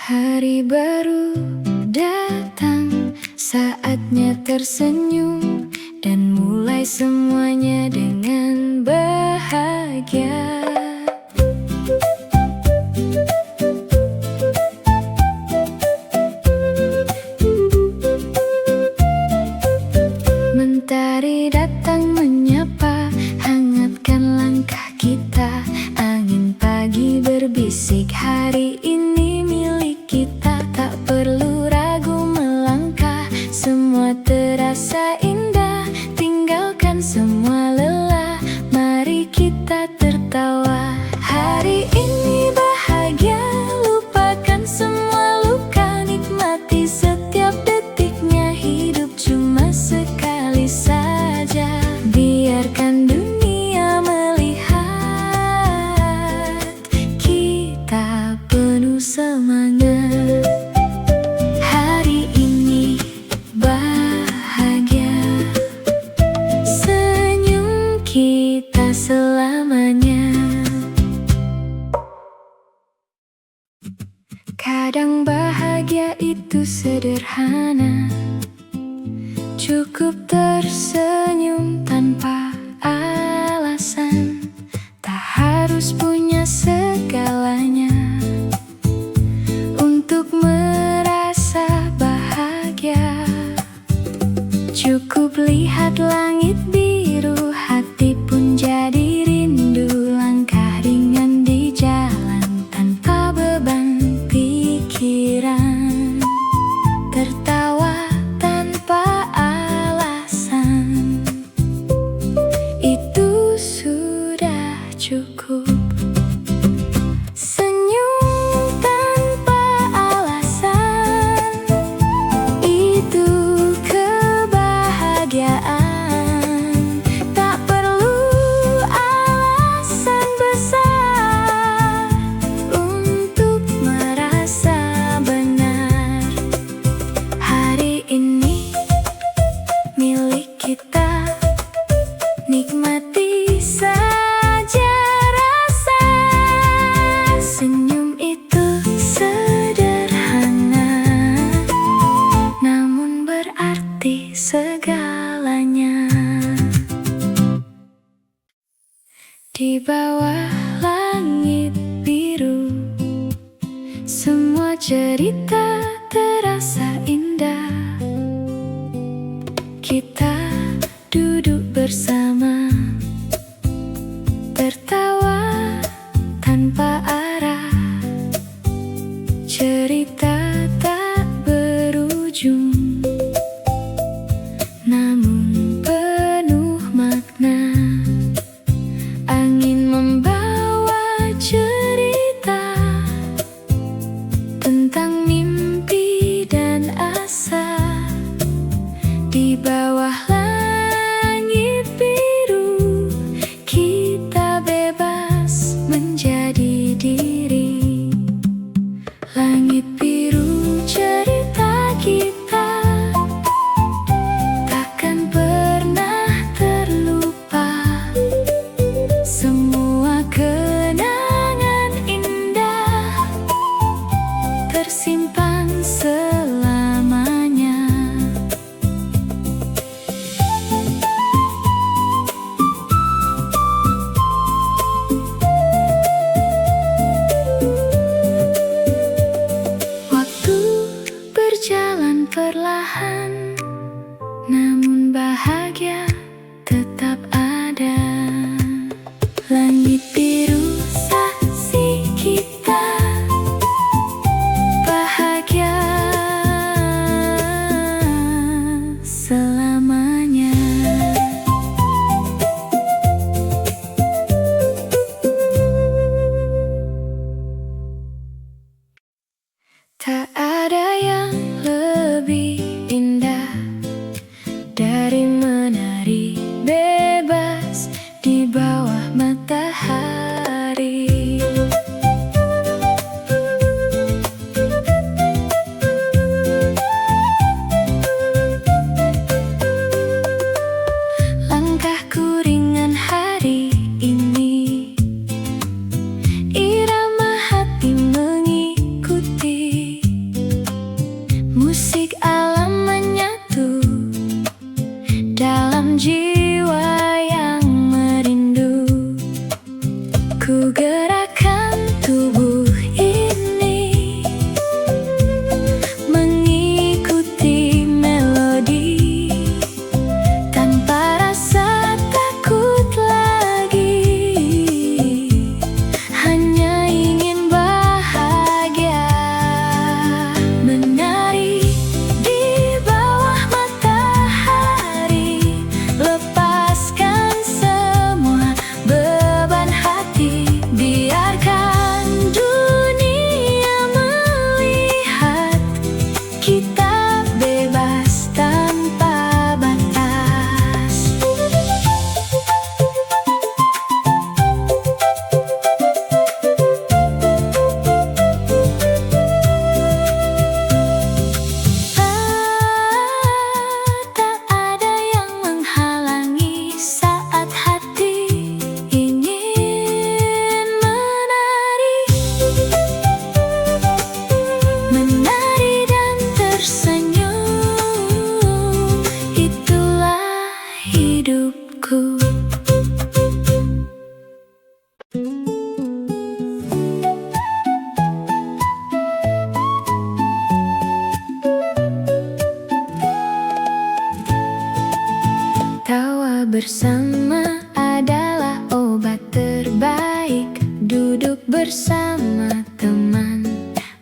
Hari baru datang, saatnya tersenyum dan mulai semuanya dengan bahagia. Mentari datang menyapa, hangatkan langkah kita. Angin pagi berbisik, hari ini milik kita. Tak perlu ragu melangkah, semua terasa indah. Tinggalkan semua lelah, mari kita tertawa. Hari ini bahagia, lupakan semua luka. Nikmati setiap detiknya, hidup cuma sekali saja. Biarkan dunia melihat kita penuh semangat. Hari ini bahagia, senyum kita selamanya. Kadang bahagia itu sederhana, cukup tersenyum tanpa alasan. Tak harus punya segalanya untuk merasa bahagia. Cukup lihat langit biru, hati pun jadi rindu. Langkah ringan di jalan tanpa beban pikiran. Tertawa tanpa alasan, itu sudah cukup. Senyum tanpa alasan, itu kebahagiaan. Tak perlu alasan besar untuk merasa benar. Hari ini milik kita, nikmati saja rasa. Senyum itu sederhana, namun berarti segalanya. Di bawah langit biru, semua cerita terasa indah. Kita duduk bersama, tertawa tanpa arah. Cerita tak berujung, namun penuh makna. Angin membawa cerita tentang mimpi dan asa. Di bawah langit biru, kita bebas menjadi diri. Langit biru cerita kita, takkan pernah terlupa. Semua kenangan indah tersimpan selamanya. Waktu berjalan perlahan, namun bahagia tetap ada. Langit biru saksi kita, bahagia selamanya. Tak ada yang lebih indah dari menari bebas di bawah matahari. Langkahku ringan hari ini, irama hati mengikuti.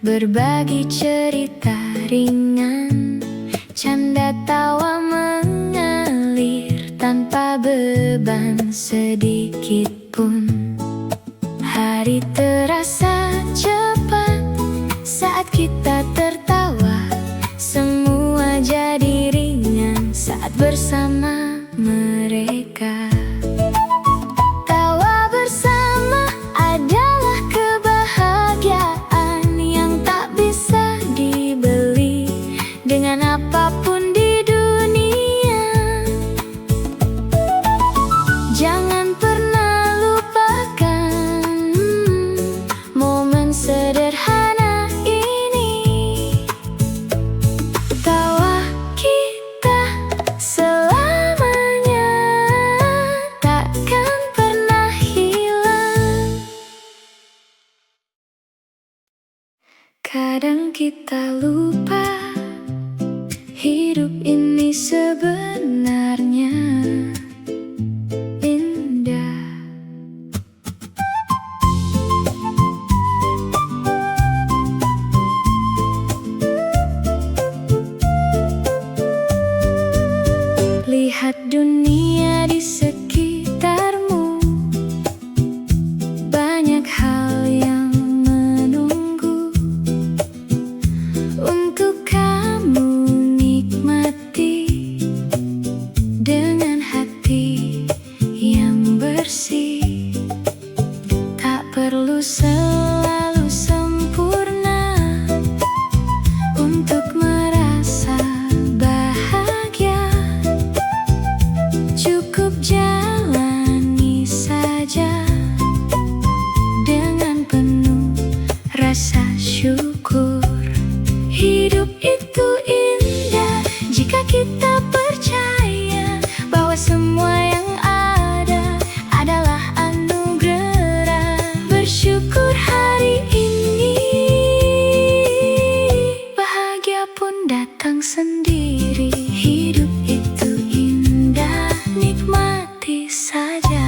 berbagi cerita ringan, canda tawa mengalir tanpa beban sedikit pun. Hari terasa cepat saat kita tertawa, semua jadi ringan saat bersama mereka. Tawa bersama adalah kebahagiaan yang tak bisa dibeli dengan apapun di dunia. Jangan pernah lupakan momen sederhana ini. Tawa kita selamanya takkan pernah hilang. Kadang kita lupa hidup ini sebenarnya indah. Lihat dunia di sekitarmu, banyak hal yang menunggu untuk kamu nikmati dengan hati yang bersih. Tak perlu selalu sempurna untuk merasa bahagia. Cukup jalani saja dengan penuh rasa syukur. Hidup itu indah jika kita percaya bahwa semua yang ada adalah anugerah. Bersyukur hari ini, bahagia pun datang sendiri. Hidup itu indah, nikmati saja.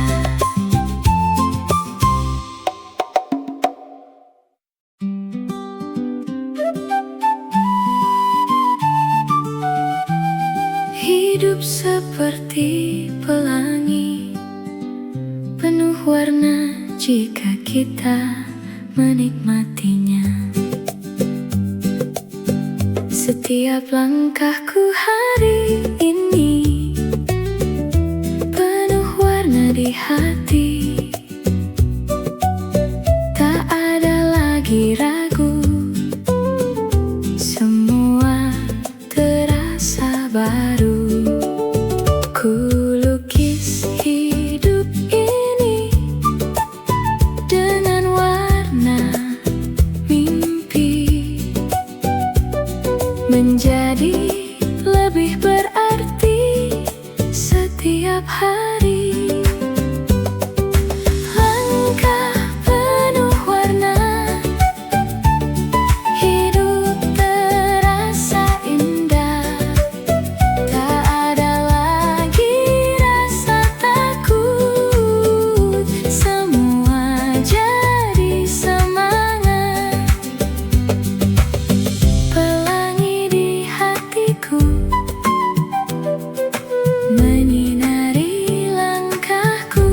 Hidup seperti pelangi, penuh warna jika kita menikmatinya. Setiap langkahku hari ini penuh warna di hati. Tak ada lagi ragu, semua terasa baru. Ku lukis hidup ini dengan warna mimpi, menjadi lebih berarti setiap hari. Langkah penuh warna, hidup terasa indah. Tak ada lagi rasa takut, semua jadi semangat. Pelangi di hatiku menyinari langkahku.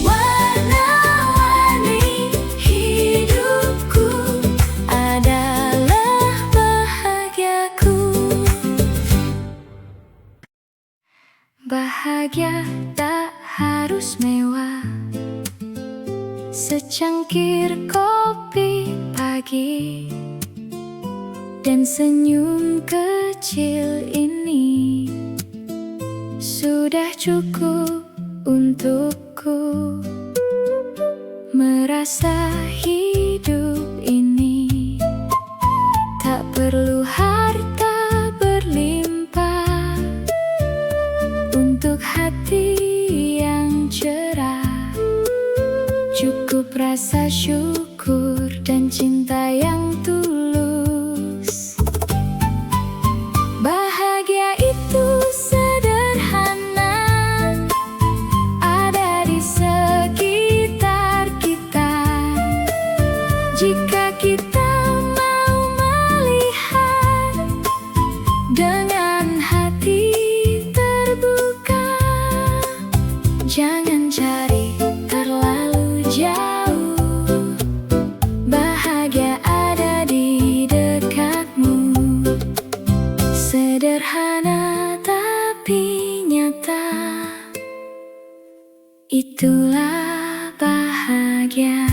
Warna-warni hidupku adalah bahagiaku. Bahagia tak harus mewah, secangkir kopi pagi dan senyum kecil ini sudah cukup untukku. Merasa hidup ini tak perlu harta berlimpah untuk hati yang cerah. Cukup rasa syukur dan cinta yang tulus. Bahagia itu sederhana, ada di sekitar kita. Jika kita mau melihat dengan hati terbuka, jangan cari terlalu jauh. Bahagia ada di dekatmu. Sederhana tapi nyata, itulah bahagia.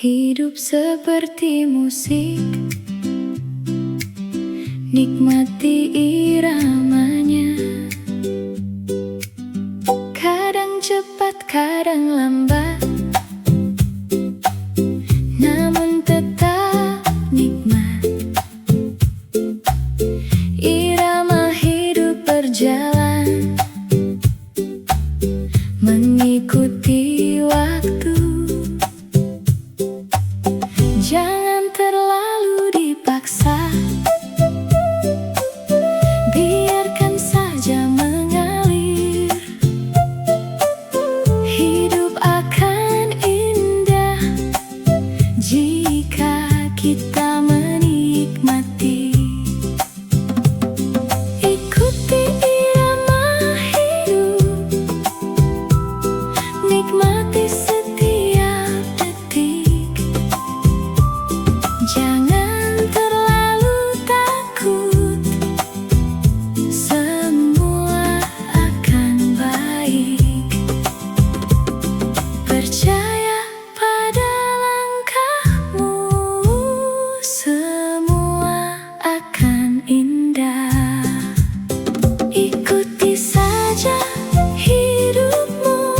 Hidup seperti musik, nikmati iramanya. Kadang cepat, kadang lambat, namun tetap nikmat. Irama hidup berjalan, mengikuti waktu. Jangan terlalu dipaksa, biarkan saja mengalir. Hidup akan indah jika kita menikmati. Ikuti irama hidup, nikmati setiap detik. Jangan terlalu takut, semua akan baik. Percaya pada langkahmu, semua akan indah. Ikuti saja hidupmu,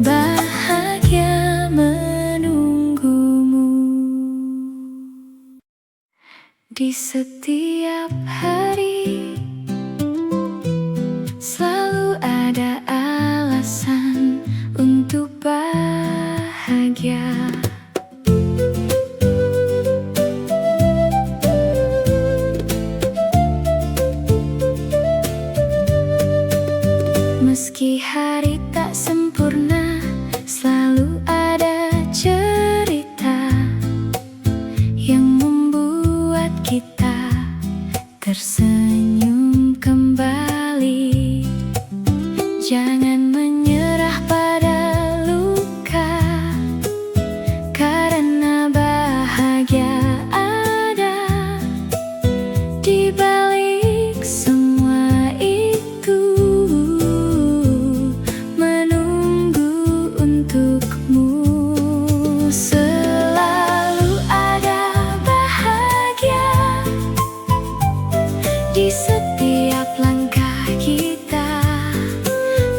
bahagia menunggumu. Di setiap hari selalu ada alasan untuk bahagia. Meski hari tak sempurna, selalu ada cerita yang membuat kita tersenyum kembali. Jangan menyerah pada luka, karena bahagia ada di balik semua itu, menunggu untukmu. Selalu ada bahagia di setiap langkah kita.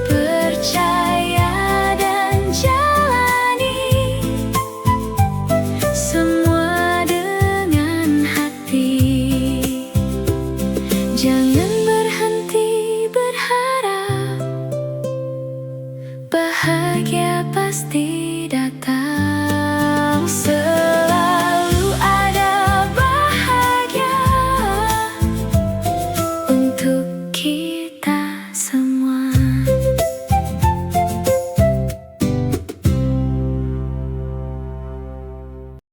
Percaya dan jalani semua dengan hati. Jangan